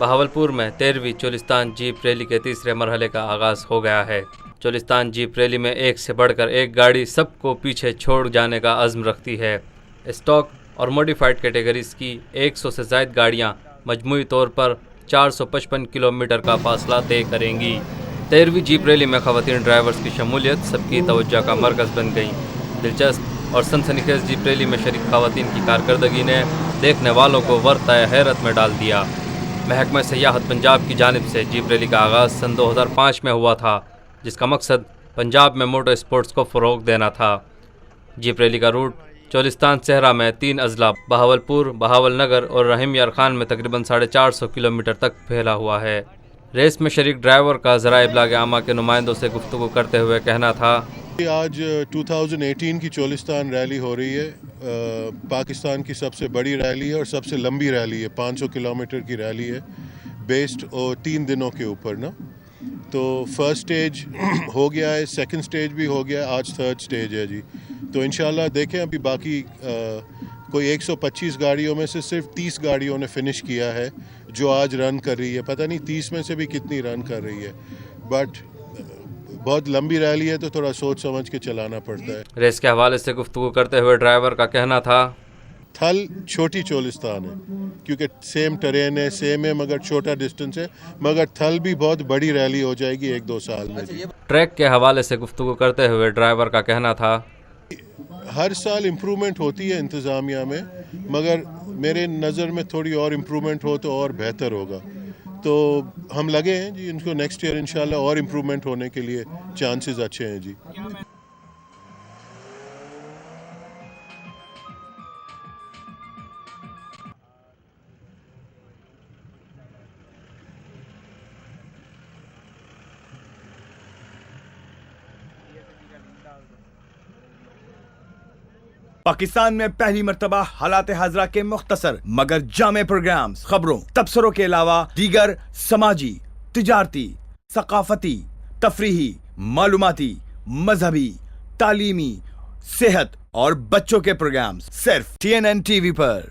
بہاولپور میں 13ویں Cholistan jeep rally کے تیسرے مرحلے کا آغاز ہو گیا ہے۔ چولستان جیپ ریلی میں ایک سے بڑھ کر ایک گاڑی سب کو پیچھے چھوڑ جانے کا عزم رکھتی ہے۔ اسٹاک اور موڈیفائیڈ کیٹگریز کی 100 سے زائد گاڑیاں مجموعی طور پر 455 کلومیٹر کا فاصلہ طے کریں گی۔ 13ویں جیپ ریلی میں خواتین ڈرائیورز کی شمولیت سب کی توجہ کا مرکز بن گئی۔ دلچسپ اور سنسنی خیز جیپ ریلی میں شریک خواتین کی کارکردگی نے دیکھنے والوں کو ورطۂ حیرت میں ڈال دیا۔ محکمہ سیاحت پنجاب کی جانب سے جیپ ریلی کا آغاز سن 2005 میں ہوا تھا، جس کا مقصد پنجاب میں موٹر اسپورٹس کو فروغ دینا تھا۔ جیپ ریلی کا روٹ چولستان تیسرا میں 3 اضلاع بہاولپور، بہاولنگر اور رحیم یار خان میں تقریباً 450 کلومیٹر تک پھیلا ہوا ہے۔ ریس میں شریک ڈرائیور کا ذرائع ابلاغ عامہ کے نمائندوں سے گفتگو کرتے ہوئے کہنا تھا، آج 2018 کی چولستان ریلی ہو رہی ہے، پاکستان کی سب سے بڑی ریلی ہے اور سب سے لمبی ریلی ہے، 500 کلومیٹر کی ریلی ہے، بیسڈ 3 دنوں کے اوپر نا۔ تو فرسٹ سٹیج ہو گیا ہے، سیکنڈ سٹیج بھی ہو گیا ہے، آج تھرڈ سٹیج ہے جی۔ تو انشاءاللہ دیکھیں، ابھی باقی کوئی 125 گاڑیوں میں سے صرف 30 گاڑیوں نے فنش کیا ہے جو آج رن کر رہی ہے، پتہ نہیں 30 میں سے بھی کتنی رن کر رہی ہے، بٹ بہت لمبی ریلی ہے تو تھوڑا سوچ سمجھ کے چلانا پڑتا ہے۔ ریس کے حوالے سے گفتگو کرتے ہوئے ڈرائیور کا کہنا تھا، تھل چھوٹی چولستان ہے کیونکہ سیم ٹرین ہے، سیم ہے مگر چھوٹا ڈسٹنس ہے، مگر تھل بھی بہت بڑی ریلی ہو جائے گی 1-2 سال میں۔ ٹریک کے حوالے سے گفتگو کرتے ہوئے ڈرائیور کا کہنا تھا، ہر سال امپرومنٹ ہوتی ہے انتظامیہ میں، مگر میرے نظر میں تھوڑی اور امپرومنٹ ہو تو اور بہتر ہوگا۔ تو ہم لگے ہیں جی، ان کو نیکسٹ ایئر انشاءاللہ اور امپرومنٹ ہونے کے لیے چانسز اچھے ہیں جی۔ پاکستان میں پہلی مرتبہ حالات حاضرہ کے مختصر مگر جامع پروگرامز، خبروں، تبصروں کے علاوہ دیگر سماجی، تجارتی، ثقافتی، تفریحی، معلوماتی، مذہبی، تعلیمی، صحت اور بچوں کے پروگرامز صرف TNN TV پر۔